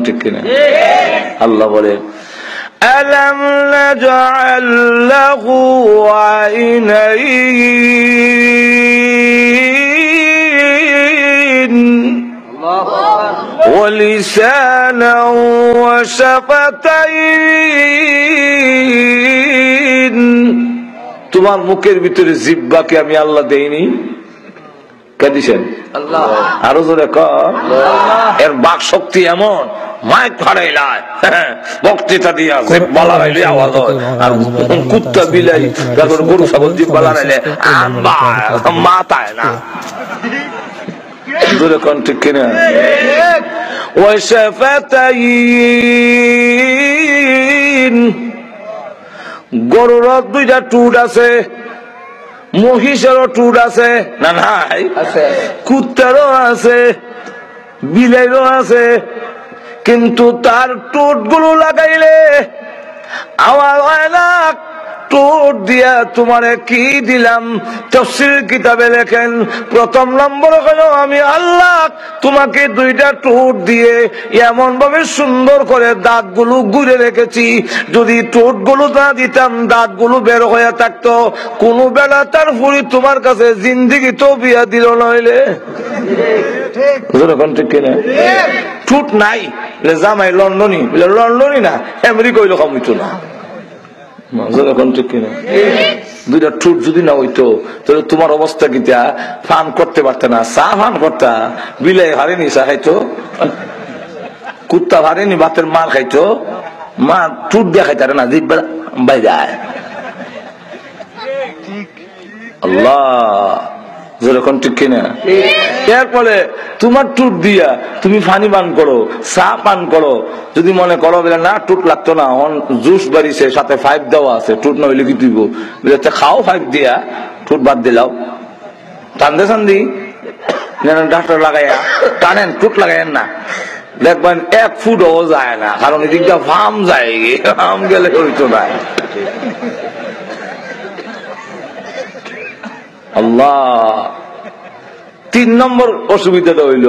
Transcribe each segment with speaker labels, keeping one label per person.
Speaker 1: ঠিক কিনা? আল্লাহ বলে আলাম নাজআল লাহু আইনাইন ওয়া লিসানান ওয়া শাফাতাইন। তোমার মুখের ভিতরে জিহ্বাকে আমি আল্লাহ দেইনি? কে দিছেন? আল্লাহ। আরো জোরে কর। এর বাক শক্তি এমন, মাইক ফাড়াইলায় বক্তৃতা দিয়া বলা হইলে আওয়াজ হয়, আর কুত্তা বিলাই তারপর গরু ছাগল জিহ্বা লাগাইলে মাথায় না। জোরে কোন ঠিক কিনা? ওয়া শাফাতাইন। গরুর দুইটা টুট আছে, মহিষেরও টুট আছে না? নাই, কুত্তারও আছে, বিলাইরও আছে, কিন্তু তার টুট গুলো লাগাইলে আওয়াজ হয় না। টুট দিয়া তোমারে কি দিলাম? তাফসীর কিতাবে লেখেন প্রথম নম্বর হলো আমি আল্লাহ তোমাকে দুইটা টুট দিয়ে এমন ভাবে সুন্দর করে দাঁতগুলো ঘুরে রেখেছি, যদি টুটগুলো না দিতাম দাঁতগুলো বের হয়ে থাকতো, কোন বেলা তার ফুরি তোমার কাছে জিন্দিগি তো বিয়া দিল নইলে। টুট নাই জামাই লন্ডনী, লন্ডনী না আমেরিকা হইলো কমিতো না। দুইটা ঠুট যদি না হইতো তাহলে তোমার অবস্থা কি? ফান করতে পারত না, চা ফান করতা, বিলাই হারেনি চা খাইতো, কুত্তা হারেনি ভাতের মার খাইতো, মা টুট দিয়া খাইতারে না, জিভ বাইরে। আল্লাহ যেরকম ঠিক কিনা? এরপরে তোমার টুট দিয়া তুমি পানি পান করো, চা পান করো, যদি মনে করো না টুট লাগতো না, জুস বাড়িছে সাথে 5 দেওয়া আছে, টুট না হইলে কি দিব? খাও 5 দিয়া, টুট বাদ দিলাও। টানতে চান্দি ডাক্তার লাগাইয়া টানেন, টুট লাগাইয়েন না, দেখবেন 1 ফুটও যায় না, কারণ এদিকটা ফার্ম যায়, ফার্ম গেলে হইতো না। আল্লাহ। 3 নম্বর অসুবিধাটা হইল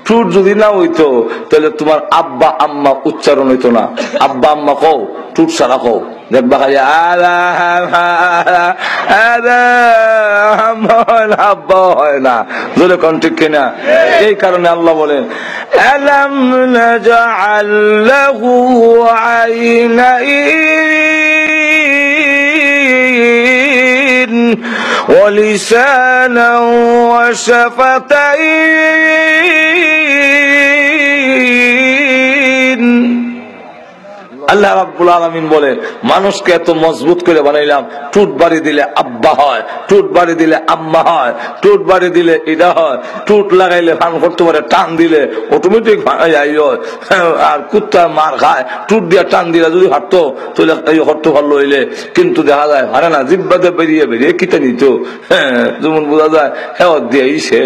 Speaker 1: টুট যদি না হইতো তাহলে তোমার আব্বা আম্মা উচ্চারণ হইতো না। আব্বা আম্মা কও, টুট সারা কও, দেখবা খালি আব্বা হয় না। জোরে কোন ঠিক কিনা? এই কারণে আল্লাহ বলেন আলাম নাজআল লাহু আইনাইন ওয়া লিসানান ওয়া শাফাতাইন। আল্লাহ রাব্বুল আলামিন বলে মানুষকে এত মজবুত করে বানাইলাম, টুট বাড়ি দিলে আব্বা হয়, টুট বাড়ি দিলে আম্মা হয়, টুট বাড়ি দিলে এটা হয়, টুট লাগাইলে ফান করতে পারে, টান দিলে অটোমেটিক আর কুত্তা মার খায়, টুট দিয়া টান দিলে যদি হাঁটতো তাহলে হরতে পারলো হইলে, কিন্তু দেখা যায় হারে না, জিব্বাতে বেরিয়ে বেরিয়ে কিতে নিত, যেমন বোঝা যায় হ্যাঁ দিয়ে ইসে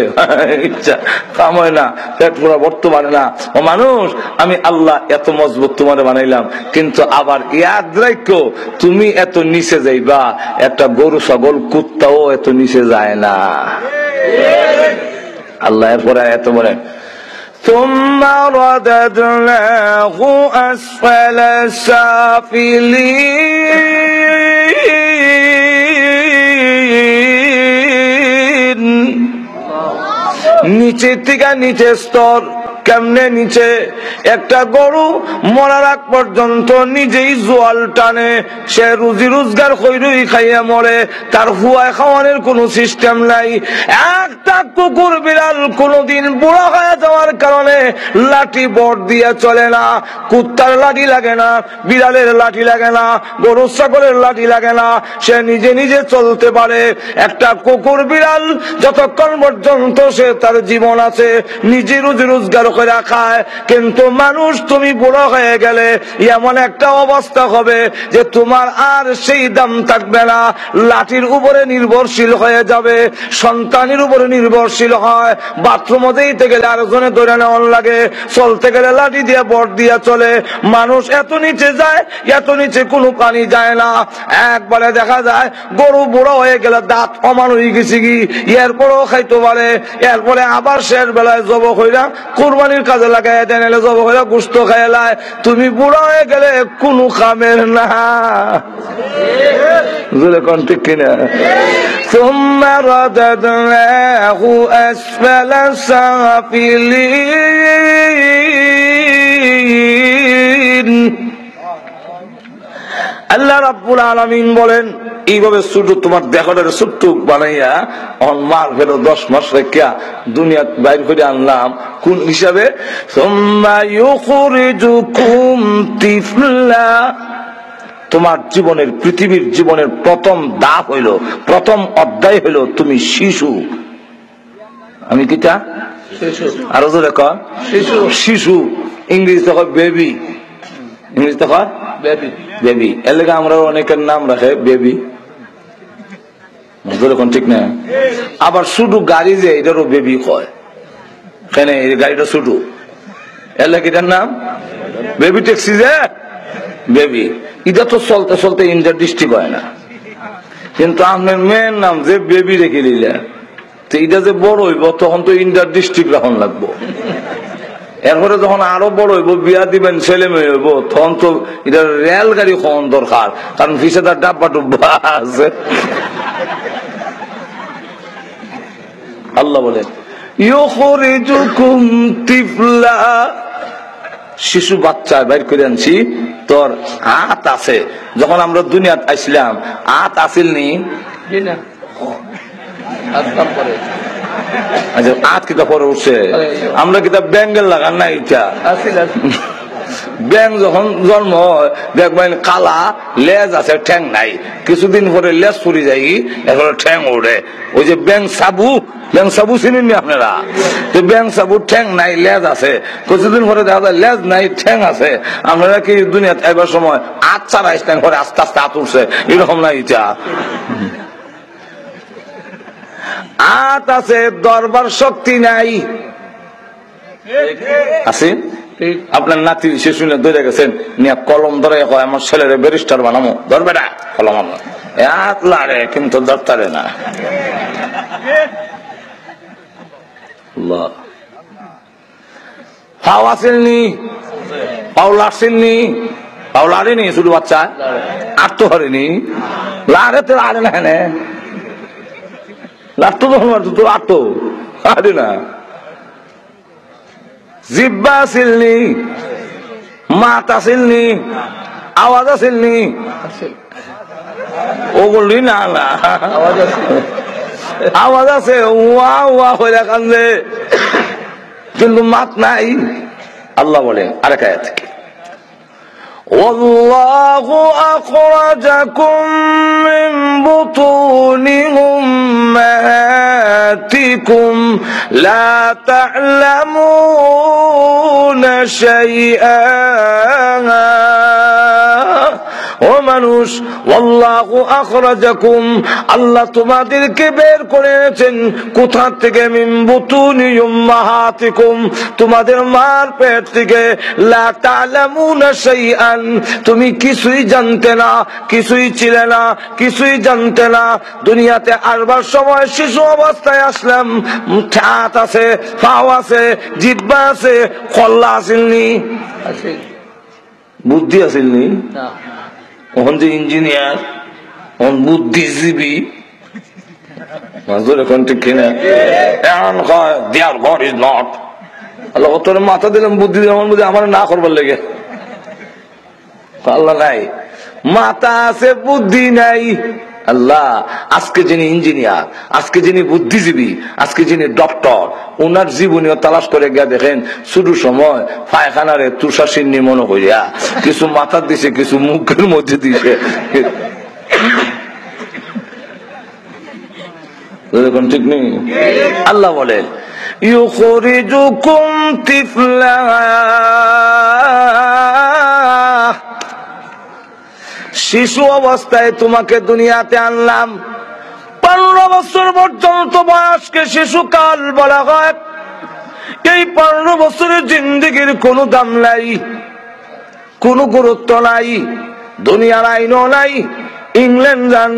Speaker 1: ইচ্ছা কাম হয় না, পেট পুরা ভরতে পারে না। ও মানুষ, আমি আল্লাহ এত মজবুত তোমারে বানাইলাম, কিন্তু আবার ইয়াদ রাখো তুমি এত নিচে যাইবা, একটা গরু ছাগল কুত্তাও এত নিচে যায় না। আল্লাহ এরপরে এত বলেন ثم رددناه أسفل سافلين। নিচে থেকে নিচে স্তর কেমনে? নিচে একটা গরু মরার আগ পর্যন্ত নিজেই জোয়াল টানে, সে রুজি রোজগার কইরই খাইয়া মরে, তার হুয়ায় খাওয়ানোর কোনো সিস্টেম নাই। একটা কুকুর বিড়াল কোনদিন বুড়া হয়ে যাওয়ার কারণে লাঠি বট দিয়ে চলে না, কুত্তার লাঠি লাগে না, বিড়ালের লাঠি লাগে না, গরু ছাগলের লাঠি লাগে না, সে নিজে নিজে চলতে পারে। একটা কুকুর বিড়াল যতক্ষণ পর্যন্ত সে তার জীবন আছে নিজে রুজি রোজগার করে খায়, কিন্তু মানুষ তুমি বুড়ো হয়ে গেলে এমন একটা অবস্থা হবে যে তোমার আর সেই দাম থাকবে না, লাঠির উপরে নির্ভরশীল হয়ে যাবে, সন্তানের উপরে নির্ভরশীল হয়, বাথরুমে যেতে গেলে আরেকজনে ধরে নেওয়ার লাগে, চলতে গেলে লাঠি দিয়ে বট দিয়ে চলে। মানুষ এত নিচে যায়, এত নিচে কোনো পানি যায় না। একবারে দেখা যায় গরু বুড়ো হয়ে গেলে দাঁত অমান হয়ে গেছে কি, এরপরেও খাইতে পারে, এরপরে আবার শেষ বেলায় জব হইরা কোরবানি কুরবানির কাজে লাগাই দেন, এলে জব হয়ে গোস্ত খাইলায়, তুমি বুড়া হয়ে গেলে কোনো কামের না। কোন ঠিক কিনা? ثم رددناه أسفل سافلين। আল্লাহ রাব্বুল আলামিন বলেন এইভাবে ছোট তোমার দেহটারে ছোট্ট বানাইয়া মার ফেলো 10 মাস রেখা দুনিয়া বাইর করে আনলাম কোন হিসাবে? সুম্মা ইউখরিজুকুম তিফলা। তোমার জীবনের পৃথিবীর জীবনের প্রথম ধাপ হইল, প্রথম অধ্যায় হইল তুমি শিশু। আমি কিটা আরো জোরে কর শিশু। শিশু ইংরেজিতে কয় বেবি, ইংরেজিতে কয় বেবি। বেবি এর লেগে আমরা অনেকের নাম রাখে বেবি, ঠিক না? আবার শুধু গাড়ি যে এটারও বেবি কয়, কেন এই গাড়িটা শুধু এর লেগে এটার নাম বেবি ট্যাক্সি যে বেবি। এটা তো চলতে চলতে ইন্টার ডিস্ট্রিক্ট হয় না, কিন্তু আপনার মেয়ের নাম যে বেবি রেখে দিলে তো এটা যে বড় হইব তখন তো ইন্টার ডিস্ট্রিক্ট রাখন লাগবো। এরপরে যখন আরো বড় হইব, বিয়া দিবেন, ছেলে মেয়ে হইব, তখন তো এটা রেলগাড়ি হওয়ার দরকার, কারণ পিছে তার ডাব্বা ডুব্বা আছে। আল্লাহ বলেন ইউখরিজুকুম তিফলা, শিশু বাচ্চা বাইর করে আনছি। তোর হাত আছে, যখন আমরা দুনিয়াত আইছিলাম হাত আসিল নি? আচ্ছা হাত কিতা পরে উঠছে, আমরা কিতা ব্যাঙ্গেল লাগান না? এটা ব্যাং যখন জন্ম হয় দেখবেন কালা লেজ আছে, ঠ্যাং নাই, কিছুদিন পরে লেজ ফুরি যাই, এরপরে ঠ্যাং উঠে। ওই যে ব্যাং সাবু, ব্যাং সাবু চিনেন নি আপনারা? তো ব্যাং সাবু ঠ্যাং নাই লেজ আছে, কিছুদিন পরে দেখা যায় লেজ নাই ঠ্যাং আছে। আপনারা কি দুনিয়াতে এবার সময় হাত ছাড়া আসতেন, পরে আস্তে আস্তে হাত উঠছে, এরকম না? এটা হাত আছে, দরবার শক্তি নাই। আছে আপনার নাতি সে শুনে ধরে গেছেন, নিয়ে কলম ধরে কয় আমার ছেলেরে ব্যারিস্টার বানাবো, ধরবে না কলম, হাত লাড়ে কিন্তু ধরতারে না। পাও আসেননি, পাও লাড়ছেননি, পাও লাড়েনি শুধু বাচ্চা আর তো হরেনি, লাড়ে তো লাড়ে না, হেনে লাড়তো তো আটতো আরে না। জিব্বা আসিলনি, মাত আসিলনি, আওয়াজ আসিলনি, ও বললি না না আওয়াজ আছে, ওয়া ওয়া হইয়া কান্দে, কিন্তু মাত নাই। আল্লাহ বলে আরেক আয়াত, والله أخرجكم من بطون أمهاتكم لا تعلمون شيئا। ও মানুষ, ওয়াল্লাহু আখরাজাকুম, আল্লাহ তোমাদেরকে বের করেছেন কোথা থেকে? মিন বুতুনি উম্মাহাতিকুম, তোমাদের মার পেট থেকে। লা তা'লামুনা শাইআন, তুমি কিছুই জানতে না, কিছুই ছিলে না, কিছুই জানতে না। দুনিয়াতে আসবার সময় শিশু অবস্থায় আসলাম, হাত আছে, পাও আছে, জিহ্বা আছে, কল্লা আসেননি, বুদ্ধি আসেননি। ওখান যে ইঞ্জিনিয়ার, ওখান বুদ্ধিজীবী, এখন ঠিক কিনা? দেয়ার গড ইজ নট। আল্লাহ তোর মাথা দিলাম, বুদ্ধি দিলাম, বুদ্ধি আমার না করবার লেগে। আল্লাহ নাই, মাথা আছে, বুদ্ধি নাই। আল্লাহ আজকে যিনি ইঞ্জিনিয়ার, আজকে যিনি বুদ্ধিজীবী, আজকে যিনি ডক্টর, ওনার জীবনীও তালাশ করে গিয়া দেখেন, শুরু সময় পায়খানারে তুষাসিন্নি মনে করিয়া কিছু মাথা দিছে, কিছু মুখের মধ্যে দিছে। ঠিক নেই? আল্লাহ বলেন ইউখরিজুকুম তিফলা, শিশু অবস্থায় তোমাকে দুনিয়াতে আনলাম। 15 বছর পর্যন্ত বয়সকে শিশুকাল বলা হয়। এই 15 বছরের জিন্দেগির কোনো দাম নাই, কোনো গুরুত্ব নাই, দুনিয়ার আইনও নাই। ইংল্যান্ড যান,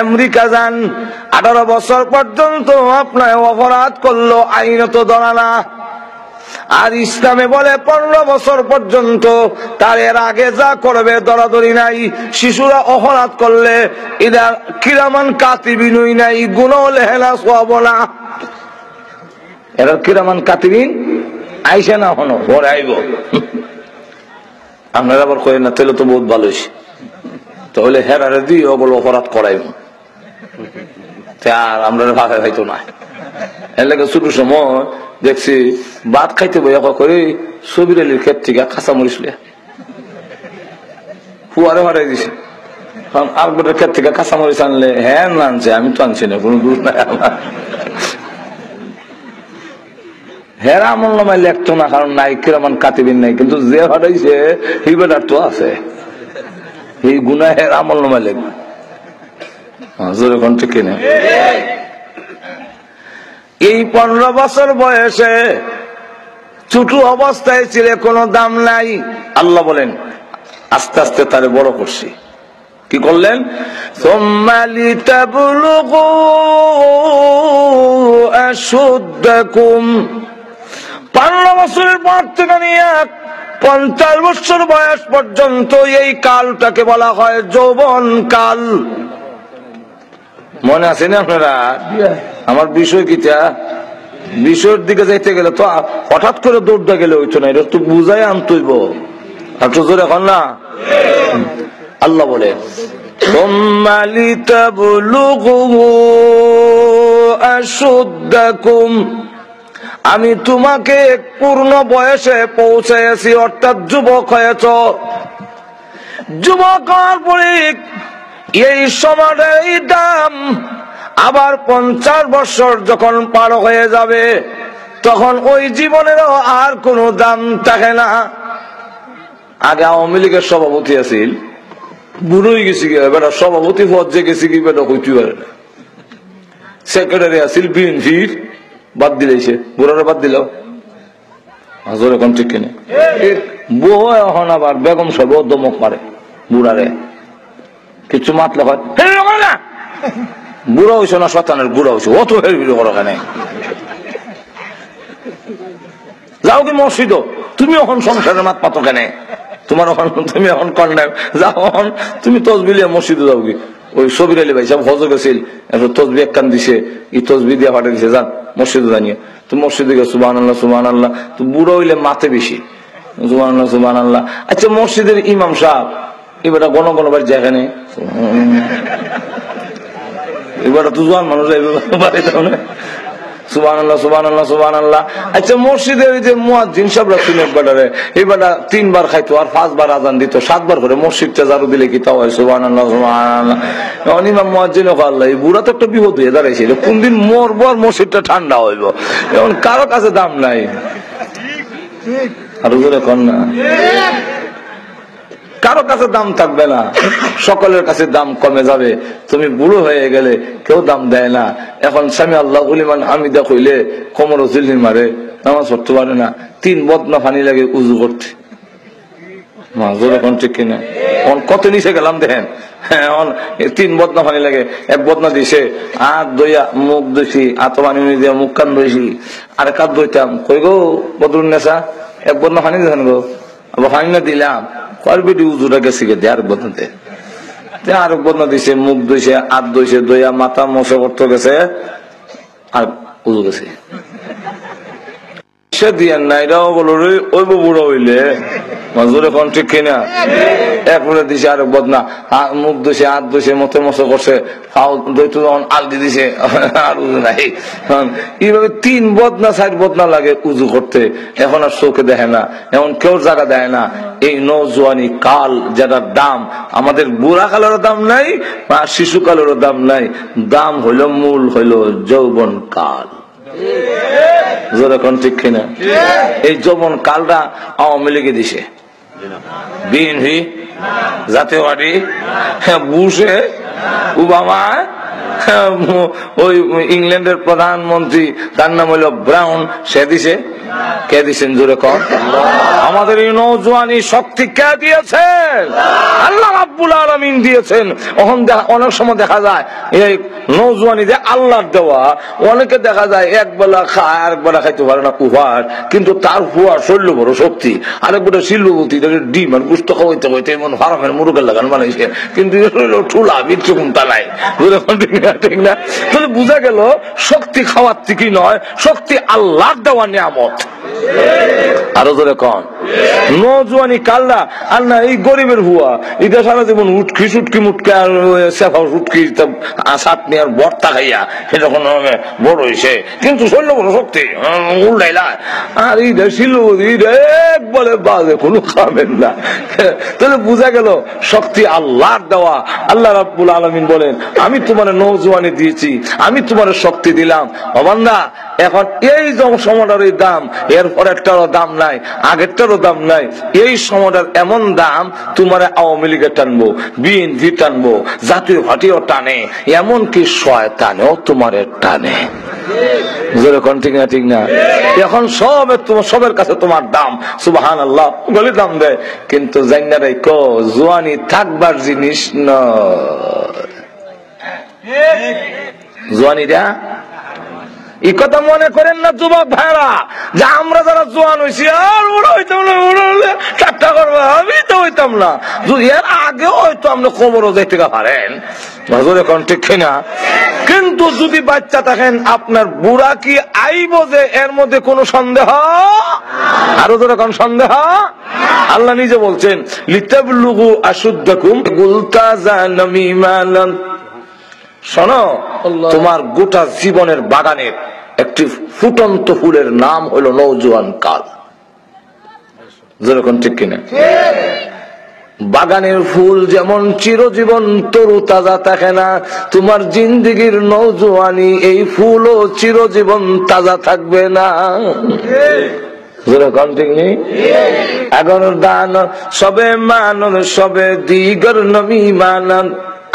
Speaker 1: আমেরিকা যান, 18 বছর পর্যন্ত আপনার অপরাধ করলো আইন তো ধরা না। আর ইসলামে বলে 15 বছর পর্যন্ত তার এর আগে যা করবে দরাদরি নাই। শিশুরা অপরাধ করলে এরা কিরামান কাতিবিনই নাই, গুনাহ লেহেলা সওয়াব না। এরা কিরামান কাতিবিন আইসে না, হনো পরে আইব। আপনারা আবার কই না তাহলে তো বহুত ভালো হইছে, তাহলে হেরারে দিয়ে ওগুলো অপরাধ করাইব, আর আমরা ভাবে হয়তো না। এর লাগে ছোট সময় দেখছি ভাত খাইতে বই করে সবির আলীর ক্ষেত থেকে কাঁচা মরিচ লিয়া ফুয়ারে হারাই দিছে। কারণ আকবরের ক্ষেত থেকে কাঁচা মরিচ আনলে হ্যাঁ আনছে, আমি তো আনছি না, কোনো দূর নাই আমার। হেরা আমল নামায় লেখতো না, কারণ নাই কিরামান কাতিবিন নাই, কিন্তু যে হারাইছে এই বেটার তো আছে, এই গুনাহ হেরা আমল নামায় লেখবে। ঠিক কিনা? এই 15 বছর বয়সে ছোট অবস্থায় ছিল, কোনো দাম নাই। আল্লাহ বলেন আস্তে আস্তে তারে বড় করছি। কি করলেন? সুম্মা লিতাবলুগু আশুদ্দাকুম, 15 বছরের পর থেকে নিয়ে 50 বছর বয়স পর্যন্ত এই কালটাকে বলা হয় যৌবন কাল। মনে আছে না আপনারা? আমার বিষয় কিটা, বিষয়ের দিকে যাইতে গেলে তো হঠাৎ করে দৌড়টা গেলে হইতো না, এটা তো বুঝাই আনতইব। আর তো জোরে এখন না, আল্লাহ বলে সুম্মা লিতাবলুগু আশুদ্দাকুম, আমি তোমাকে পূর্ণ বয়সে পৌঁছেছি, অর্থাৎ যুবক হয়েছ। যুবক হওয়ার পরে এই সমাজের এই দাম আবার 50 বছর যখন পার হয়ে যাবে, তখন ওই জীবনেরও আর কোনো দাম থাকে না। আগে আওয়ামী লীগের সভাপতি আছিল, বুড়োই গেছি বেটা, সভাপতি পদ যে গেছি কি বেটা কইতে পারে না। সেক্রেটারি আছিল বিএনপির, বাদ দিলেছে, বুড়ারে বাদ দিল। হাজর এখন ঠিক কিনে বউ এখন আবার বেগম সব দমক মারে বুড়ারে, কিছু মাতলে হয় না, বুড়া হইছো না শতানের বুড়া হইছো, অত হেরবির করো কেন? যাও কি মসজিদ, তুমি এখন সংসারের মাত পাতো কেন? তোমার এখন তুমি এখন কন্যা যাও, এখন তুমি তসবিলিয়া মসজিদে যাও কি? ওই সবির আলী ভাই সব হজ গেছিল, তসবি এক কান দিছে, এই তসবি দিয়ে পাঠা দিছে, যান মসজিদে জানিয়ে। তুমি মসজিদে গেছো সুবহানাল্লাহ সুবহানাল্লাহ, তো বুড়ো হইলে মাতে বেশি সুবহানাল্লাহ সুবহানাল্লাহ। আচ্ছা মসজিদের ইমাম সাহেব এবার গণ গণ বাড়ি যেখানে এবার তো জোয়ান মানুষ সুবহানাল্লাহ সুবহানাল্লাহ সুবহানাল্লাহ। আচ্ছা মসজিদের যে মুয়াজ্জিন সাহেবরা শুনে বেটারে এবারে 3 বার খাইতো আর 5 বার আজান দিত, 7 বার করে মসজিদটা ঝাড়ু দিলে কি তাও হয় সুবহানাল্লাহ সুবহানাল্লাহ। এখন ইমাম মুয়াজ্জিন আল্লাহ, এই বুড়া তো একটা বিপদ হয়ে দাঁড়াইছে, কোন দিন মরবো আর মসজিদটা ঠান্ডা হইব, এখন কারো কাছে দাম নাই। আর ওদের এখন না কারো কাছে দাম থাকবে না, সকলের কাছে দাম কমে যাবে। তুমি বুড়ো হয়ে গেলে কেউ দাম দেয় না। এখন স্বামী আল্লাহ লিমান হামিদা কইলে কোমর জিল্লি মারে, নামাজ পড়তে পারে না, 3 বদনা পানি লাগে উজু করতে। এখন ঠিক কিনা? কত নিচে গেলাম দেখেন, এখন 3 বদনা পানি লাগে। 1 বদনা দিছে হাত দইয়া মুখ ধুইছি, হাত পানি দিয়ে মুখ কান ধুইছি, আর কাত ধুইতাম, কই গো বদরুন নেশা 1 বদনা পানি দিয়েছেন গো, আবার পানি না দিলাম বেটি উজুটা গেছি গে আরেক বদনাতে, আরেক বদনা দিছে, মুখ ধুইছে, হাত ধুইছে, দইয়া মাথা মশা করতে গেছে আর উজু গেছে। সে দিয়ে না এটাও বলো ওই বুড়ো হইলে মাজুরে কোন ঠিক কিনা? একবারে দিছে আরেক বদনা, মুখ ধুইছে, হাত ধুইছে, মতে মশা করছে, আলদি দিছে আর উজু নাই। এইভাবে 3 বদনা 4 বদনা লাগে উজু করতে। এখন আর চোখে দেখে না, এখন কেউ জায়গা দেয় না। এই নৌজওয়ানি কাল যেটার দাম, আমাদের বুড়া কালেরও দাম নাই আর শিশু কালেরও দাম নাই, দাম হইল মূল হইল যৌবন কাল। ঠিক কিনা? এই যৌবন কালটা আওয়ামী লীগে দিছে, বিএনপি, জাতীয় পার্টি, বুশে, ওবামা, ওই ইংল্যান্ডের প্রধানমন্ত্রী, তার নাম হইল ব্রাউন, সে দিছে। কে দিচ্ছেন জোরে কর? আমাদের এই নওজোয়ানি শক্তি কে দিয়েছেন? আল্লাহ রাব্বুল আলামিন দিয়েছেন। অনেক সময় দেখা যায় এই নওজোয়ানি যে আল্লাহর দেওয়া, অনেকে দেখা যায় এক বেলা খায় আরেক বেলা খাইতে পারে না কুহার, কিন্তু তার হুয়া শৈল্য বড় শক্তি। আরেক বেলা শিল্পপতি ডিম আর গুস্ত খাওয়াইতে হইতে এমন ফারামের মুরগের লাগান বানাইছে, কিন্তু ঠুলা বিচ্ছু কোনটা নাই। ঠিক না? তাহলে বুঝা গেল শক্তি খাওয়ার থেকে নয়, শক্তি আল্লাহর দেওয়া নিয়ামত। আরো ধরে কন নওজোয়ানি কাল্লা আল্লাহ এই গরিবের হুয়া, এটা সারা জীবন উটকি সুটকি মুটকি আর সেফা উটকি চাটনি আর ভর্তা খাইয়া এটা কোন বড় হয়েছে, কিন্তু শৈল্য বড় শক্তি উল্টাইলা। আর এইটা শিল্পপতি একবারে বাজে, কোনো খাবেন না। তাহলে বুঝা গেল শক্তি আল্লাহর দেওয়া। আল্লাহ রাব্বুল আলামিন বলেন, আমি তোমার নওজোয়ানি দিয়েছি, আমি তোমার শক্তি দিলাম। ও বান্দা, এখন এই সময়টার দাম এরপর একটারও দাম নাই, আগেরটারও দাম নাই। এই সময়টার এমন দাম, তোমার আওয়ামী লীগের টানবো, বিএনপি টানবো, জাতীয় পার্টিও টানে, এমনকি শয়তানেও তোমার টানে। ঠিক না? ঠিক না? এখন সবের কাছে তোমার দাম, সুবহানাল্লাহ বলে দাম দেয়, কিন্তু জান্নারে কো জোয়ানি থাকবার জিনিস নয়। জোয়ানিটা এই কথা মনে করেন না যুবক ভাইরা, যে আমরা যারা জোয়ান হয়েছি আর ওরা হইতাম না, ওরা চারটা করবো, আমি তো হইতাম না। এর আগেও হয়তো আমরা কোমরও যাইতে পারেন, এখন ঠিক না? কিন্তু যদি বাচ্চা থাকেন, আপনার বুড়া কি আইব যে এর মধ্যে কোন সন্দেহ? আরো যেরকম সন্দেহ? আল্লাহ নিজে বলছেন, লিতাবলুগু আশুদ্দাকুম গুলতাজানামিমালান। শোনো, তোমার গোটা জীবনের বাগানের একটি ফুটন্ত ফুলের নাম হলো নওজোয়ান কাল। যেরকম ঠিক কিনা? বাগানের ফুল যেমন চিরজীবন তরু তাজা থাকে না, তোমার জিন্দেগির নওজোয়ানি এই ফুলও চিরজীবন তাজা থাকবে না। যেরকম ঠিক নেই? এগর দান সবে মানন সবে দিগর নমি মানন।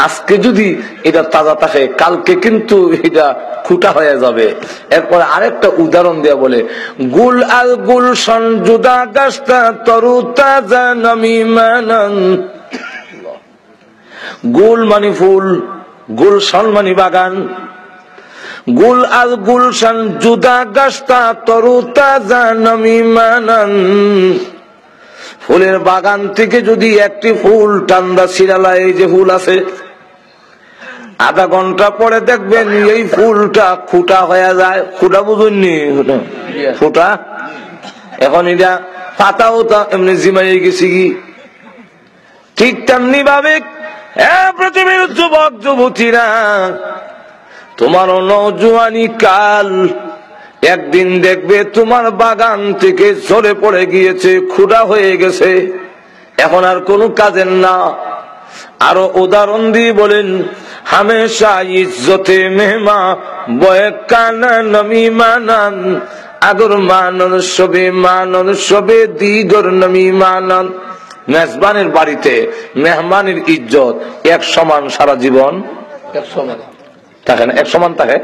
Speaker 1: আজকে যদি এটা তাজা থাকে, কালকে কিন্তু এটা খুঁটা হয়ে যাবে। এরপরে আরেকটা উদাহরণ দেয়া বলে, গুল আল গুলশন জুদা গাছটা তরু তাজা নমিমানন। গুল মানে ফুল, গুলশন মানে বাগান। গুল আল গুলশন জুদা গাছটা তরু তাজা নমিমানন। ফুলের বাগান থেকে যদি একটি ফুল টান্দা শিরালা, এই যে ফুল আছে, আধা ঘন্টা পরে দেখবেন এই ফুলটা খুঁটা হয়ে যায়। খুঁটা বুঝুননি? ফুটা এখন এটা পাতাও তা এমনি জিমাই গেছি কি? ঠিক তেমনি ভাবে পৃথিবীর যুবক যুবতীরা, তোমার নওজোয়ানি কাল একদিন দেখবে তোমার বাগান থেকে ঝরে পড়ে গিয়েছে, খুঁটা হয়ে গেছে, এখন আর কোনো কাজের না। আরো উদাহরণ দিয়ে বলেন, হামেশা ইজ্জতে মেহমা বয়ে কানা নমি মানান। আগর মানন সবে দিগর নমি মানান। মেজবানের বাড়িতে মেহমানের ইজ্জত এক সমান সারা জীবন এক সমান থাকে না? এক সমান থাকে?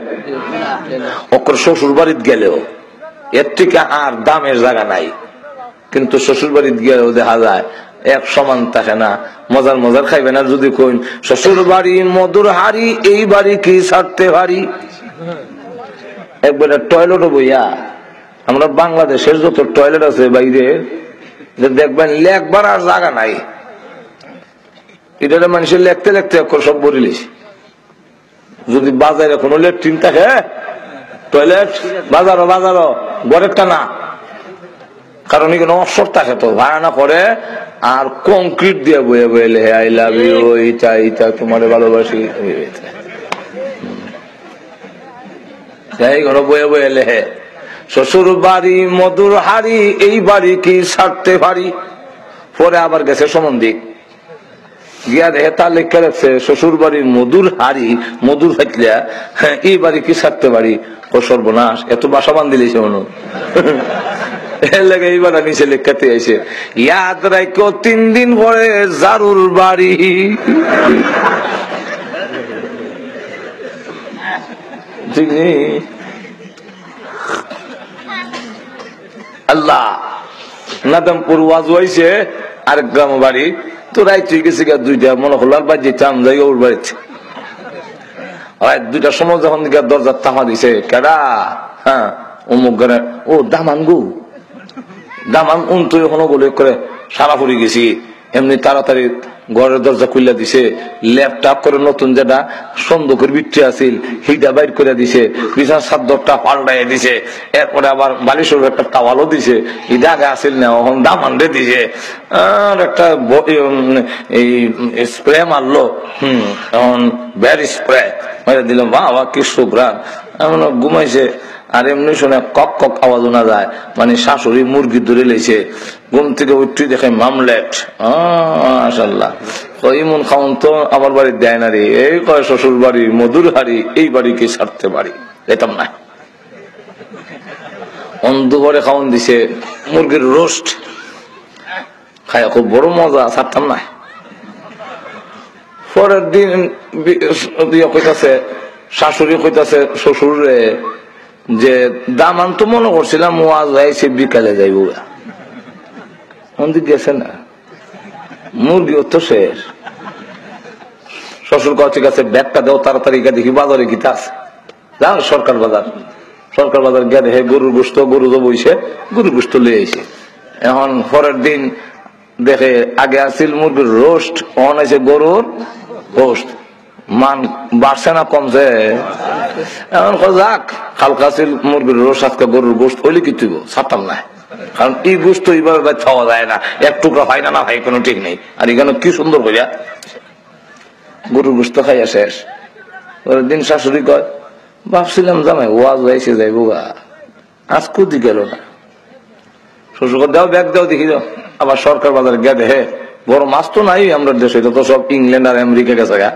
Speaker 1: ওর শ্বশুর বাড়িতে গেলেও এর থেকে আর দামের জায়গা নাই, কিন্তু শ্বশুর বাড়িতে গেলেও দেখা যায় এক সমান থাকে না। মজার খাইবেন আর যদি কইন শ্বশুর বাড়ি মধুর হাড়ি, এই বাড়ি কি ছাড়তে পারি। একবারে টয়লেটও বইয়া, আমরা বাংলাদেশের যত টয়লেট আছে বাইরে দেখবেন লেখবার আর জায়গা নাই। এটা মানুষের লেখতে লেখতে সব বলিস। যদি বাজারে কোনো লেট্রিন থাকে, টয়লেট বাজারও ঘরেরটা না, কারণ এখানে অবসর থাকে তো ভাড়া না করে, আর কংক্রিট দিয়ে বয়ে বয়ে লেহে আই লাভ ইউ, এইটা তোমার ভালোবাসি, বয়ে বয়ে লেহে। শ্বশুর বাড়ি মধুর হাড়ি, এই বাড়ি কি ছাড়তে পারি। পরে আবার গেছে সম্বন্ধিক, গিয়া দেখে তার লেখা রাখছে শ্বশুর বাড়ির মধুর হাড়ি, মধুর ফাইতলা, এই বাড়ি কি ছাড়তে পারি। ও সর্বনাশ, এত বাসা বান্ধিলেছে মনে এর লেগে এইবার নিচে লেখাতে আইছে, ইয়াদ রাখো 3 দিন পরে জারুর বাড়ি। ঠিক নেই। আল্লাহ নাদামপুর ওয়াজ হয়েছে আরেক গ্রাম বাড়ি তো রাইতে গেছে দুইটা মনে হলো আর বাড়ি যেতাম যাই ওর বাড়িতে দুইটার সময় যখন দরজার তামা দিছে কেডা হ্যাঁ অমুক ঘরে ও দামান গু দামান উন তুই এখনো বলে করে সারা পড়ে গেছি এমনি তাড়াতাড়ি ঘরের দরজা খুলে দিছে ল্যাপটপ করে নতুন যেটা সন্দকের বিট্টি আছিল হিটা বাইর করে দিছে বিছানার চাদরটা পাল্টাই দিছে এরপরে আবার বালিশের একটা টাওয়ালও দিছে হিটা আগে আসিল না এখন দামান রে দিছে আর একটা এই স্প্রে মারলো এখন ব্যার স্প্রে মেরে দিলাম বাবা কি সুগ্রাম এমন ঘুমাইছে আর এমনি শুনে কক কক আওয়াজ শোনা যায় মানে শাশুড়ি মুরগি ধরে লেছে ঘুম থেকে উঠতে দেখে মামলেট মাশাআল্লাহ ইমন খাওন তো আমার বাড়ি দেয় না রে এই কয় শ্বশুর বাড়ি মধুর হাড়ি এই বাড়িকে ছাড়তে পারি যেতাম না অন্ধকারে খাওন দিছে মুরগির রোস্ট খায়া খুব বড় মজা ছাড়তাম না পরের দিন কইতাছে শাশুড়ি কইতাছে শ্বশুর রে যে দামান তো মনে করছিলাম ওয়াজ হয়েছে বিকালে যাইব গেছে না মুরগি তো শেষ শ্বশুর কাছে কাছে ব্যাগটা দেও তাড়াতাড়ি দেখি বাজারে গীতে আছে জান সরকার বাজার গিয়ে দেখে গরুর গোস্ত গরু তো বইছে গরুর গোস্ত লিয়ে আইছে এখন পরের দিন দেখে আগে আসছিল মুরগির রোস্ট অন আছে গরুর গোস্ত মান বাড়ছে না কমছে এখন যাক হালকা ছিল মুরগির রোস আজকে গরুর গোস্ত হইলে কি তুইব ছাড়তাম না কারণ এই গোস্ত এইভাবে খাওয়া যায় না এক টুকরা হয় না ভাই কোনো ঠিক নেই আর এখানে কি সুন্দর করিয়া গরুর গোস্ত খাইয়া শেষ পরের দিন শাশুড়ি কয় ভাবছিলাম জামাই ওয়াজ হয়েছে যাইব আজ কুদি গেল না শ্বশুর দাও ব্যাগ দাও দেখি দাও আবার সরকার বাজারে গেলে হে বড় মাছ তো নাই আমরা দেশে এটা তো সব ইংল্যান্ড আর আমেরিকা গেছে গা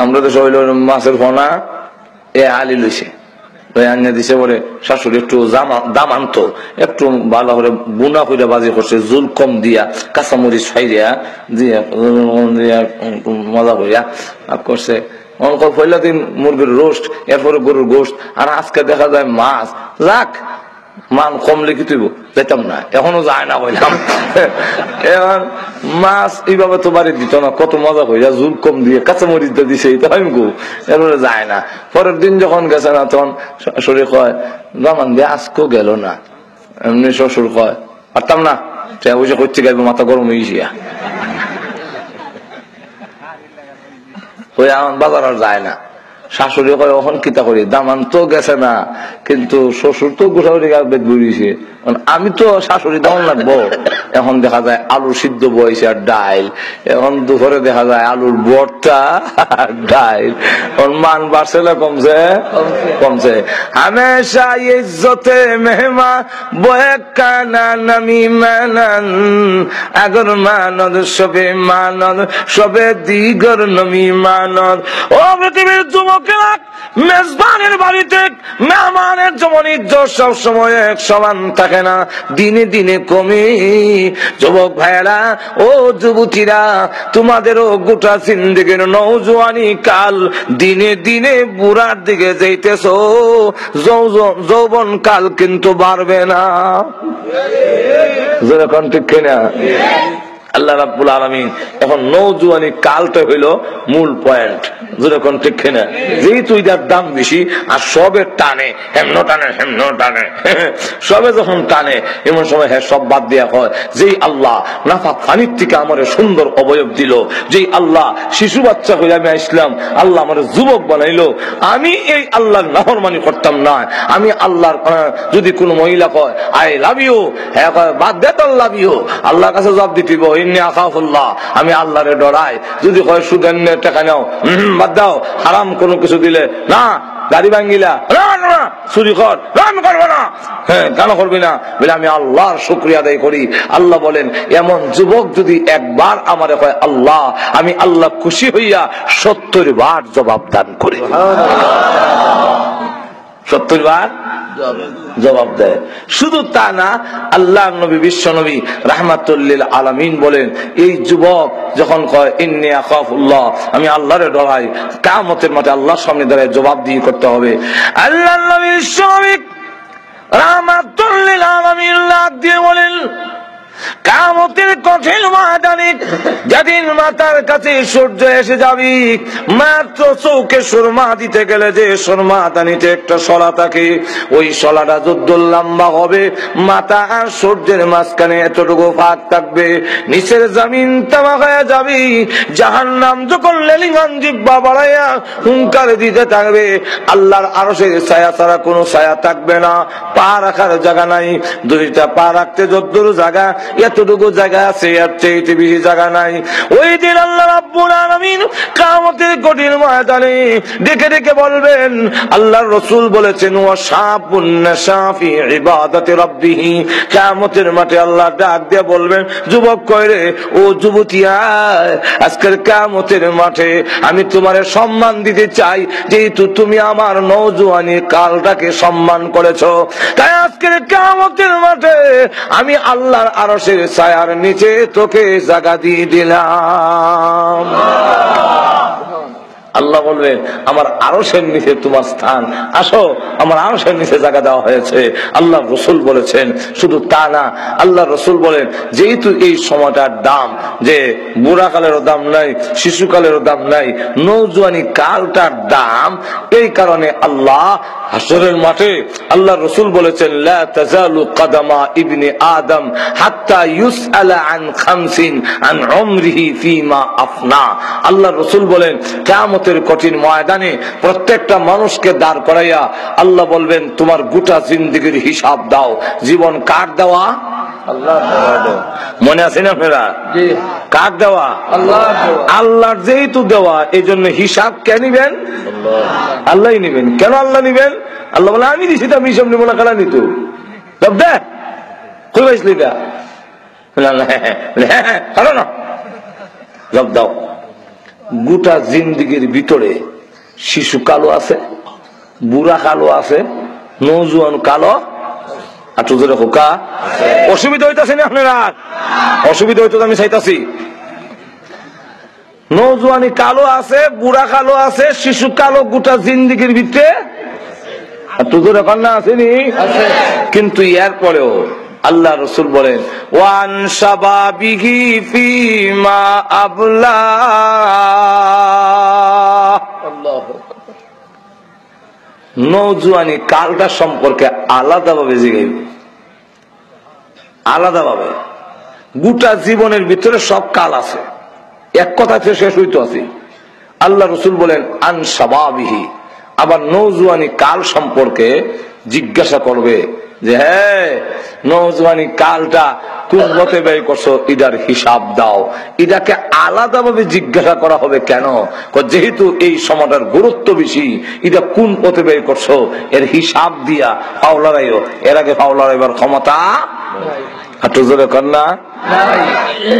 Speaker 1: আমরা দেশে হইল মাছের ফোনা এ আলি লইছে আনিয়া দিছে বলে শাশুড়ি একটু দাম আনতো একটু ভালো করে বুনা করে বাজি করছে জুল কম দিয়া কাঁচামরিচ ফাইরিয়া দিয়া মজা করিয়া করছে পয়লা দিন মুরগির রোস্ট এরপরে গরুর গোস্ট আর আজকে দেখা যায় মাছ যাক মান কমলে কি তুইব যেতাম না এখনো যায় না বললাম এখন মাছ এইভাবে তো বাড়ি দিত না কত মজা কইরা জুল কম দিয়ে কাঁচামরিচ দিছে আমি গো এরপরে যায় না পরের দিন যখন গেছে না তখন শ্বশুরে কয় দামান দিয়ে আজকেও গেল না এমনি শ্বশুর কয় পারতাম না বসে করতে গেল মাথা গরম হয়েছি আমার বাজার আর যায় না শাশুড়ি কয় ওখান কিতা করি দামান তো গেছে না কিন্তু শ্বশুর তো গোসাউরি বেদ বুড়িছে আমি তো শাশুড়ি দামান লাগবো এখন দেখা যায় আলু সিদ্ধ বইছে আর ডাইল এখন দুপুরে দেখা যায় আলুর ভর্তা আর ডাইল মান বাড়ছে না কমছে কমছে হামেশা ইজ্জতে মেহমা বয়ে কানা নামি মানান আগর মানদ সবে মানদ সবে দিগর নমি মানদ ও পৃথিবীর যুবকেরা মেজবানের বাড়িতে মেহমানের যেমন ইজ্জত সব সময় এক সমান থাকে না দিনে দিনে কমে যুবক ভাইয়েরা ও যুবতীরা তোমাদেরও গোটা জিন্দেগির নওজোয়ানি কাল দিনে দিনে বুড়ার দিকে যাইতেছ যৌবন কাল কিন্তু বাড়বে না যেরকম ঠিক কিনা আল্লাহ রাব্বুল আলামিন এখন নওজোয়ানি কালটা হইল মূল পয়েন্ট যেরকম ঠিক কিনা যেহেতু এটার দাম বেশি আর সবের টানে হেমনো টানে সবে যখন টানে এমন সময় হ্যাঁ সব বাদ দেওয়া হয় যেই আল্লাহ নাফাক পানির থেকে আমার সুন্দর অবয়ব দিল যেই আল্লাহ শিশু বাচ্চা হইলে আমি আসলাম আল্লাহ আমার যুবক বানাইলো আমি এই আল্লাহর নাফরমানি করতাম না আমি আল্লাহর যদি কোনো মহিলা কয় আই লাভ ইউ হ্যাঁ কয় বাদ দে তো লাভ ইউ আল্লাহর কাছে জবাব দিতে আমি আল্লাহরে ডরাই যদি কয় সুদের টাকা নাও বাদ দাও হারাম কোনো কিছু দিলে না গাড়ি ভাঙ্গিলা চুরি কর আমি করবো না হ্যাঁ কেন করবি না বলে আমি আল্লাহর শুকরিয়া আদায় করি আল্লাহ বলেন এমন যুবক যদি একবার আমারে কয় আল্লাহ আমি আল্লাহ খুশি হইয়া 70 বার জবাব দান করি 70 বার জবাব দেয়। শুধু তা না, আল্লাহ নবী বিশ্ব নবী রাহমাতুল্লিল আলামিন বলেন, এই যুবক যখন কয় ইন্নী আখাফুল্লাহ, আমি আল্লাহরে ডরাই, কিয়ামতের মাঠে আল্লাহর সামনে দাঁড়ায় জবাব দিয়ে করতে হবে। আল্লাহ নবী বিশ্ব নবী রাহমাতুল্লিল আলামিন লাগ দিয়ে বলেন, কিয়ামতের কঠিন ময়দানে যেদিন মাথার কাছে সূর্য এসে যাবি, মাত্র চৌকে সুরমা দিতে গেলে যে সুরমা দানিতে একটা শলা থাকে, ওই শলাটা যত লম্বা হবে, মাথা আর সূর্যের মাঝখানে এতটুকু ফাঁক থাকবে, নিচের জমিন তামা হয়ে যাবি। জাহান্নাম যখন লেলিঙ্গন জিহ্বা বাড়াইয়া হুঙ্কার দিতে থাকবে, আল্লাহর আরশের ছায়া ছাড়া কোনো ছায়া থাকবে না, পা রাখার জায়গা নাই। দুইটা পা রাখতে যতদূর জায়গা, এতটুকু জায়গা আছে, এর চেয়ে বেশি জায়গা নাই। ওই দিন আল্লাহ রাব্বুল আলামিন কিয়ামতের কঠিন ময়দানে ডেকে ডেকে বলবেন, আল্লাহর রাসূল বলেছেন, ওয়া শাবুন নাশা ফি ইবাদাতি রাব্বিহি, কিয়ামতের মাঠে আল্লাহ ডাক দিয়ে বলবেন, যুবক কই রে, ও যুবতী আয়, আজকের কিয়ামতের মাঠে আমি তোমারে সম্মান দিতে চাই, যেহেতু তুমি আমার নওজোয়ানি কালটাকে সম্মান করেছো, তাই আজকের কিয়ামতের মাঠে আমি আল্লাহর আরশের ছায়ার নিচে তোকে জায়গা দিয়ে দিলাম। আল্লাহ বলবেন, আমার আরশের নিচে তোমার স্থান, আসো, আমার আরশের নিচে জায়গা দেওয়া হয়েছে। আল্লাহ রসুল বলেছেন, শুধু তা না, আল্লাহ রসুল বলেন, যেহেতু এই সময়টার দাম, যে বুড়াকালেরও দাম নাই, শিশুকালেরও দাম নাই, নওজোয়ানি কালটার দাম, এই কারণে আল্লাহ হাসরের মাঠে আল্লাহ রসুল বলেছেন, লা তাজালু কদমা ইবনে আদম হাত্তা ইউসআলা আন খামসিন আন উমরিহি ফীমা আফনা। আল্লাহ রসুল বলেন, কিয়ামতের কঠিন ময়দানে প্রত্যেকটা মানুষকে দাঁড় করাইয়া আল্লাহ বলবেন, তোমার গোটা জিন্দেগীর হিসাব দাও। জীবন কার দেওয়া? মনে আছে না আপনারা? কার দেওয়া? আল্লাহর। যেহেতু দেওয়া, এই জন্য হিসাব কে নিবেন? আল্লাহ নিবেন। কেন আল্লাহ নিবেন? আল্লাহ বলে, আমি দিছি, তো আমি হিসাব নিব না, খেলা নিত দে কই পাইছিলি না, কারণ জব দাও। গোটা জিন্দিগির ভিতরে শিশু কালো আছে, বুড়া কালো আছে, নওজোয়ান কালো, আর তোদের হোকা অসুবিধা হইতেছে না আপনারা? অসুবিধা হইতো আমি চাইতাছি। নওজোয়ানি কালো আছে, বুড়া কালো আছে, শিশু কালো গোটা জিন্দিগির ভিতরে, আর তোদের কন্যা আসেনি। কিন্তু এর পরেও আল্লাহ রসুল বলেন, ওয়ান শাবাবিহি ফীমা আবলা, নওজোয়ানি কালটা সম্পর্কে আলাদাভাবে জিজ্ঞাসা, আলাদাভাবে। গোটা জীবনের ভিতরে সব কাল আছে, এক কথাতে শেষ হইতে আছে। আল্লাহ রসুল বলেন, আন শাবাবিহি, আবার নওজোয়ানি কাল সম্পর্কে জিজ্ঞাসা করবে যে, হ্যাঁ, নওজোয়ানি কালটা কোন মতে ব্যয় করছো, এটার হিসাব দাও। এটাকে আলাদাভাবে জিজ্ঞাসা করা হবে কেন? যেহেতু এই সময়টার গুরুত্ব বেশি, এটা কোন পথে ব্যয় করছো, এর হিসাব দিয়া পাও লড়াইও। এর আগে পাও লড়াইবার ক্ষমতা কন্যা।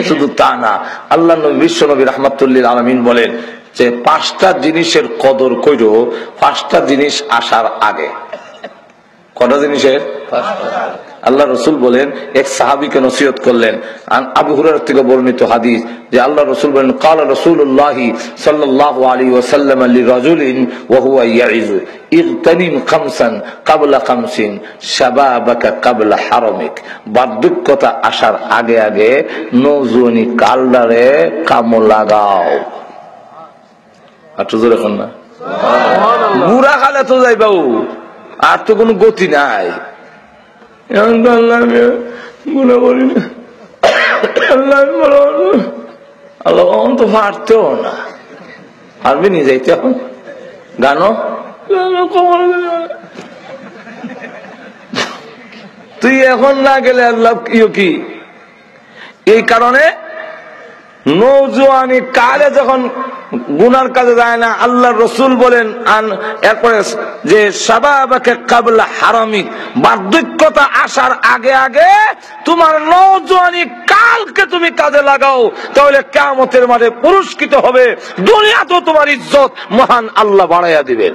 Speaker 1: শুধু তা না, আল্লাহ নবী বিশ্ব নবী রাহমাতুল্লিল আলামিন বলেন যে, 5টা জিনিসের কদর কইরো 5টা জিনিস আসার আগে। কটা জিনিসের? আল্লাহ রসুল বলেন, এক সাহাবীকে নসিহত করলেন। আবু হুরায়রা থেকে বর্ণিত হাদিস যে আল্লাহ রসুল বলেন, ক্বালা রাসূলুল্লাহ সাল্লাল্লাহু আলাইহি ওয়াসাল্লাম লিরাজুলিন ওয়া হুয়া ইয়াইযু, ইগতানিম খামসান ক্বাবলা খামসিন শাবাবাকা ক্বাবলা হারামিক। বার্ধক্যতা আসার আগে আগে নওজোয়ানি কালদারে কামে লাগাও। আর তো জোরে কর না, বুড়া কালে তো যাইবাও, আর তো কোনো গতি নাই। আল্লাহ তো পারতেও না, পারবি নি যাইতে এখন গানো, তুই এখন না গেলে আল্লাহ কি। এই কারণে নওজোয়ানি কালে যখন গুনার কাজে যায় না, আল্লাহ রসুল বলেন এরপরে যে শাবাবাকে ক্বাবলা হারামিক, বার্ধক্যতা আসার আগে আগে তোমার নওজোয়ানি কালকে তুমি কাজে লাগাও, তাহলে কিয়ামতের মাঠে পুরস্কৃত হবে। দুনিয়াতেও তোমার ইজ্জত মহান আল্লাহ বাড়াইয়া দিবেন।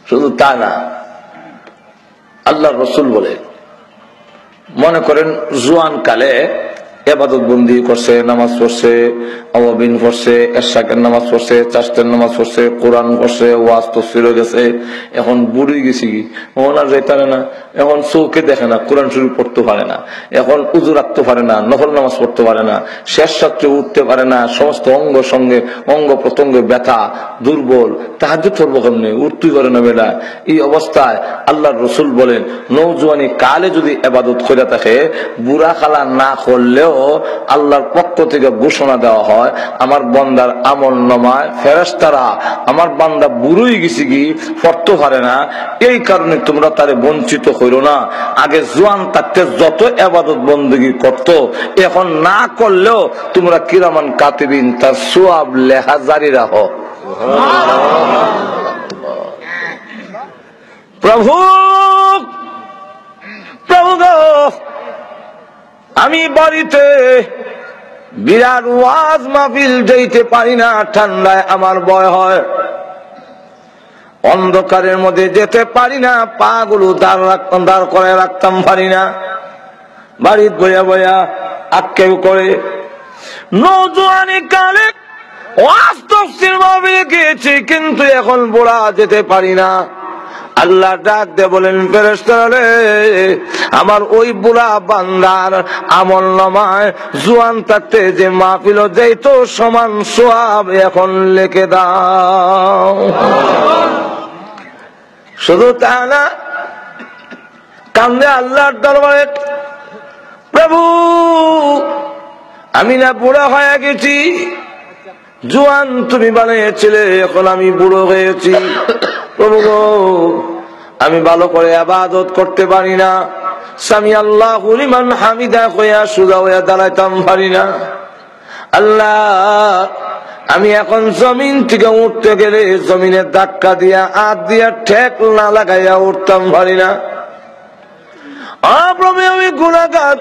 Speaker 1: শুধু তা না, আল্লাহর রাসূল বলে, মনে করেন জোয়ান কালে ইবাদত বন্দি করছে, নামাজ পড়ছে, আওয়াবিন পড়ছে, এশাকের নামাজ পড়ছে, চাষতের নামাজ পড়ছে, কোরআন পড়ছে, ওয়াজ তাফসীর গেছে, এখন বুড়ি গেছি কি, এখন আর যাইতে পারে না, এখন চোখে দেখে না, কোরআন শরীফ পড়তে পারে না, এখন উযু রাখতে পারে না, নফল নামাজ পড়তে পারে না, শেষ রাত্রে উঠতে পারে না, সমস্ত অঙ্গ প্রত্যঙ্গে ব্যথা, দুর্বল, তাহাজ্জুদ পড়বো কেমনে, উঠতেই পারে না বেলা। এই অবস্থায় আল্লাহর রাসূল বলেন, নওজোয়ানি কালে যদি ইবাদত করে থাকে, বুড়া খালা না করলেও আল্লাহর পক্ষ থেকে ঘোষণা দেওয়া হয়, আমার বান্দার আমল নামায় ফেরেশতারা আমার বান্দা বুড়োই গেছে কি, পড়তে পারে না, এই কারণে তোমরা তারে বঞ্চিত হইল না। আগে জোয়ান থাকতে যত ইবাদত বندگی করত, এখন না করলেও তোমরা কিরামান কাতিবিন তার সওয়াব লেখা জারি রাখো। প্রভু গো, আমি বাড়িতে বিরাট ওয়াজ মাহফিল যাইতে পারি না, ঠান্ডায় আমার ভয় হয়, অন্ধকারের মধ্যে যেতে পারি না, পা গুলো দাঁড় করে রাখতাম পারি না, বাড়িতে বইয়া বইয়া আক্কেও করে। নওজোয়ানি কালে ওয়াজ তাফসীর মাহফিলে গিয়েছি, কিন্তু এখন বুড়া যেতে পারি না। আল্লাহ ডাক দে বলেন, ফেরেশতারা, আমার ওই বুড়া বান্দার আমল নামায় জোয়ান থাকতে যে মাহফিল যাইতো সমান সওয়াব এখন লিখে দাও। শুধু তা না, কান্দে আল্লাহর দরবারে, প্রভু আমি না বুড়া হয়ে গেছি, জোয়ান তুমি বানিয়েছিলে, এখন আমি বুড়ো হয়েছি। প্রভু গো, আমি ভালো করে ইবাদত করতে পারি না, সামি আল্লাহু লিমান হামিদা কইয়া সুজা হইয়া দাঁড়াইতাম পারি না। আল্লাহ, আমি এখন জমিন থেকে উঠতে গেলে জমিনে ধাক্কা দিয়া হাত দিয়া ঠেক না লাগাইয়া উঠতাম পারি না। প্রভু আমি গুনাহগার,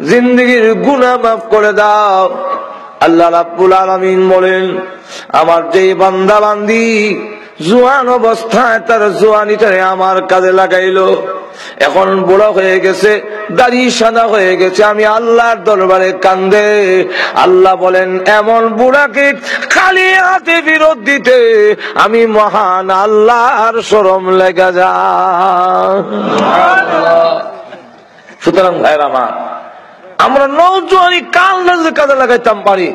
Speaker 1: জিন্দেগীর গুনাহ মাফ করে দাও। আল্লাহ রাব্বুল আলামিন বলেন, আমার যে বান্দা বান্দি জোয়ান অবস্থায় তার জোয়ানিটারে আমার কাজে লাগাইলো, এখন বুড়া হয়ে গেছে, দাড়ি সাদা হয়ে গেছে, আমি আল্লাহর দরবারে কান্দে। আল্লাহ বলেন, এমন বুড়াকে খালি হাতে ফেরত দিতে আমি মহান আল্লাহর শরম লেগে যায়। সুতরাং ভাইরা আমার, আমরা নওজোয়ানি কাল কাজে লাগাইতাম পারি,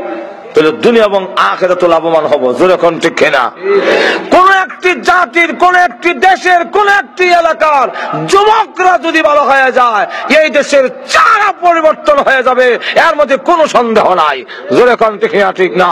Speaker 1: তাহলে দুনিয়া এবং আখিরাত লাভবান হব। জোরে কোন ঠিক কিনা? কোন একটি জাতির, কোন একটি দেশের, কোন একটি এলাকার যুবকরা যদি ভালো হয়ে যায়, এই দেশের চারা পরিবর্তন হয়ে যাবে, এর মধ্যে কোনো সন্দেহ নাই। জোরে কোন ঠিক কিনা? ঠিক না?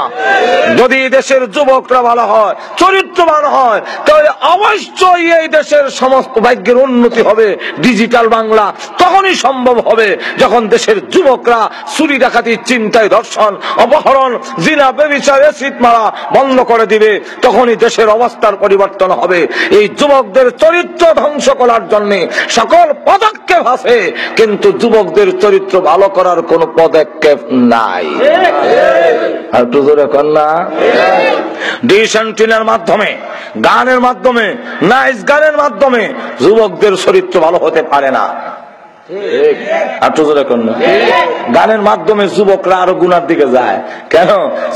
Speaker 1: যদি দেশের যুবকরা ভালো হয়, চরিত্রবান হয়, তাহলে অবশ্যই এই দেশের সমস্ত ভাগ্যের উন্নতি হবে। ডিজিটাল বাংলা তখনই সম্ভব হবে যখন দেশের যুবকরা চুরি ডাকাতি, চিন্তায়, ধর্ষণ, অপহরণ, জিনা, ব্যভিচার, এসিড মারা বন্ধ করে দিবে, তখনই দেশের অবস্থার পরিবর্তন হবে। এই যুবকদের চরিত্র ধ্বংস করার জন্য সকল পদক্ষেপ আছে, কিন্তু যুবকদের চরিত্র ভালো করার কোন পদক্ষেপ নাই। আর তো জোরে কর না। ডিসেন্টিনের মাধ্যমে, গানের মাধ্যমে, নাইস গানের মাধ্যমে যুবকদের চরিত্র ভালো হতে পারে না। গানের মাধ্যমে যুবকরা আরো গুনার দিকে যায়। কেন?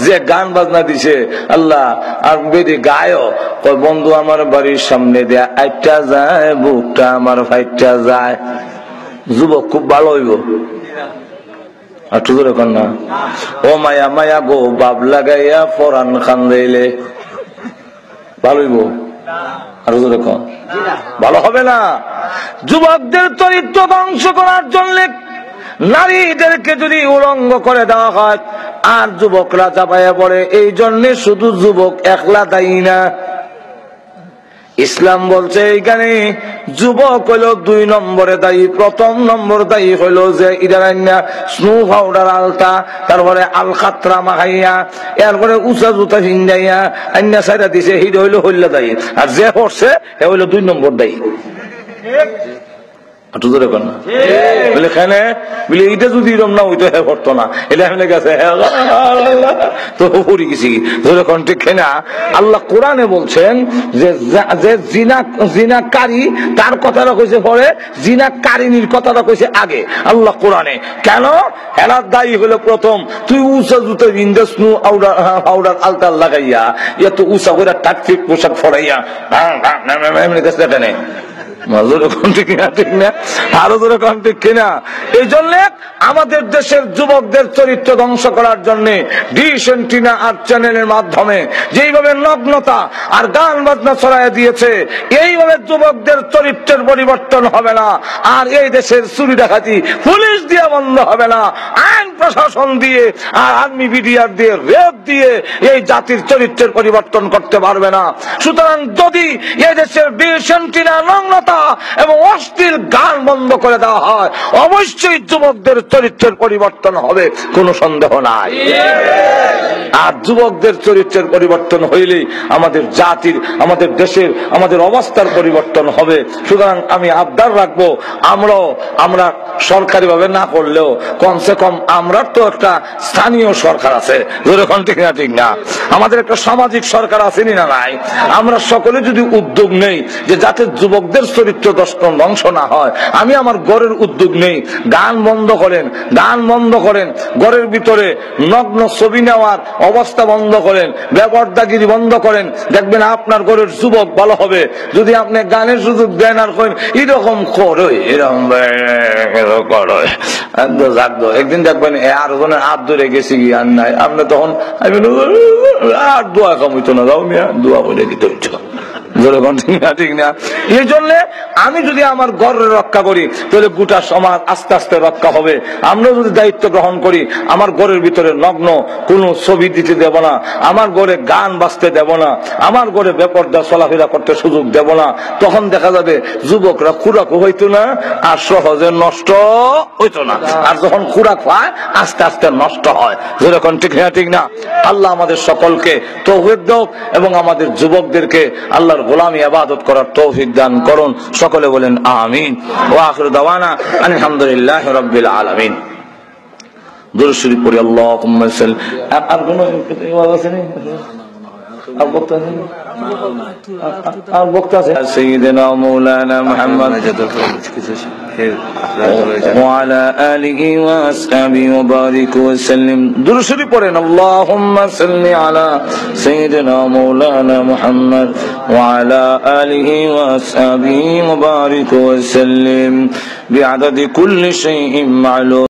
Speaker 1: যে গান বাজনা দিছে আল্লাহ, আর বেদি গায়ও কয়, বন্ধু আমার বাড়ির সামনে দেয়া আইটা যায়, বুকটা আমার ফাইটটা যায়। যুবক খুব ভালো হইব। আর তো এখন না, ও মায়া মায়া গো বাপ লাগাইয়া পরান খান দিলে ভালো হইব? আরো জোরে কন, ভালো হবে না। যুবকদের চরিত্র ধ্বংস করার জন্য নারীদেরকে যদি উলঙ্গ করে দেওয়া হয় আর যুবকরা চাপাইয়া পড়ে, এই জন্য শুধু যুবক একলা দায়ী না। ইসলাম বলছে এইখানে যুবক হইল 2 নম্বরে দায়ী। প্রথম নম্বর দায়ী হইল যে ইদারান্না স্নো পাউডার আলতা, তারপরে আল খাতরা মাখাইয়া, এরপরে উঁচা জুতা ভিন্দাইয়া আন্না সাইডা দিছে, হিড হইল হইল দায়ী। আর যে হচ্ছে এ হইল 2 নম্বর দায়ী। এটা যদি না হইতো হ্যাঁ করতো না, এটা আমি গেছে তো পড়ে গেছি। ঠিক না? আল্লাহ কোরআনে বলছেন যে জিনাকারী তার কথাটা কইছে পরে, জিনাকারিনীর কথাটা কইছে আগে আল্লাহ কোরআনে। কেন? এরা দায়ী হলো প্রথম তুই উঁচা জুতো বিন্দাস নু আউডার আলতাল লাগাইয়া এত উঁচা করে টাকফিক পোশাক ফড়াইয়া এখানে এই জন্য আমাদের দেশের যুবকদের চরিত্র ধ্বংস করার জন্য ডিশ এন্টিনা আর চ্যানেলের মাধ্যমে যেইভাবে নগ্নতা আর গান বাজনা ছড়াইয়া দিয়েছে, এইভাবে যুবকদের চরিত্রের পরিবর্তন হবে না। আর এই দেশের চুরি ডাকাতি পুলিশ দিয়ে বন্ধ হবে না, আইন প্রশাসন দিয়ে আর আর্মি বিডিআর দিয়ে রেপ দিয়ে এই জাতির চরিত্রের পরিবর্তন করতে পারবে না। সুতরাং যদি এই দেশের ডিশ এন্টিনা নগ্নতা এবং অশ্লীল গান বন্ধ করে দেওয়া হয়, অবশ্যই যুবকদের চরিত্রের পরিবর্তন হবে, কোনো সন্দেহ নাই। আর যুবকদের চরিত্রের পরিবর্তন হইলেই আমাদের জাতির, আমাদের দেশের, আমাদের অবস্থার পরিবর্তন হবে। সুতরাং আমি আবদার রাখবো, আমরা সরকারি ভাবে না করলেও কমসে কম আমরা তো একটা স্থানীয় সরকার আছে, যেরকম ঠিক না ঠিক না, আমাদের একটা সামাজিক সরকার আছে না নাই? আমরা সকলে যদি উদ্যোগ নেই যে যাতে যুবকদের চরিত্র ধ্বংস না হয়, আমি আমার ঘরের উদ্যোগ নেই, গান বন্ধ করেন, গান বন্ধ করেন, ঘরের ভিতরে নগ্ন ছবি নেওয়ার অবস্থা বন্ধ করেন, বেপরদাগিরি বন্ধ করেন, দেখবেন আপনার ঘরের যুবক ভালো হবে। যদি আপনি গানের সুযোগ দেন আর করেন এরকম করো এরকম একদিন দেখবেন আর জনের হাত ধরে গেছি কি আর নাই, আপনি তখন আর দোয়া কম হইতো না, যাও মিয়া দোয়া বলে দিতে হইতো। ঠিক না? এই জন্য আমি যদি আমার ঘরের রক্ষা করি তাহলে গোটা সমাজ আস্তে আস্তে রক্ষা হবে। আমরা যদি দায়িত্ব গ্রহণ করি, আমার ঘরের ভিতরে নগ্ন কোন ছবি দিতে দেব না, আমার ঘরে গান বাজতে দেব না, আমার ঘরে বেপরদা চলাফেরা করতে সুযোগ দেব না, তখন দেখা যাবে যুবকরা খুরাক হইতো না আর সহজে নষ্ট হইতো না। আর যখন খুরাক পায় আস্তে আস্তে নষ্ট হয়, যেরকম ঠিক না ঠিক না? আল্লাহ আমাদের সকলকে তৌফিক দাও এবং আমাদের যুবকদেরকে আল্লাহর গোলামি ইবাদত করার তৌফিক দান করুন। সকলে বলেন আমিন। ওয়া আখিরু দাওয়ানা আলহামদুলিল্লাহি রাব্বিল আলামিন। দুরূদ শরীফ পড়ি আল্লাহুম্মা সাল্লি। আর কোন ওয়াজ আছে নি? আর বক্তা আছে সাইয়্যিদিনা মাওলানা মুহাম্মদ وعلى آله وأصحابه وبارك وسلم. দুরূদ শরীফ পড়েন আল্লাহুম্মা সাল্লি আলা সাইয়্যিদিনা মাওলানা মুহাম্মদ وعلى آله وأصحابه وبارك وسلم بعدد كل شيء معلوم.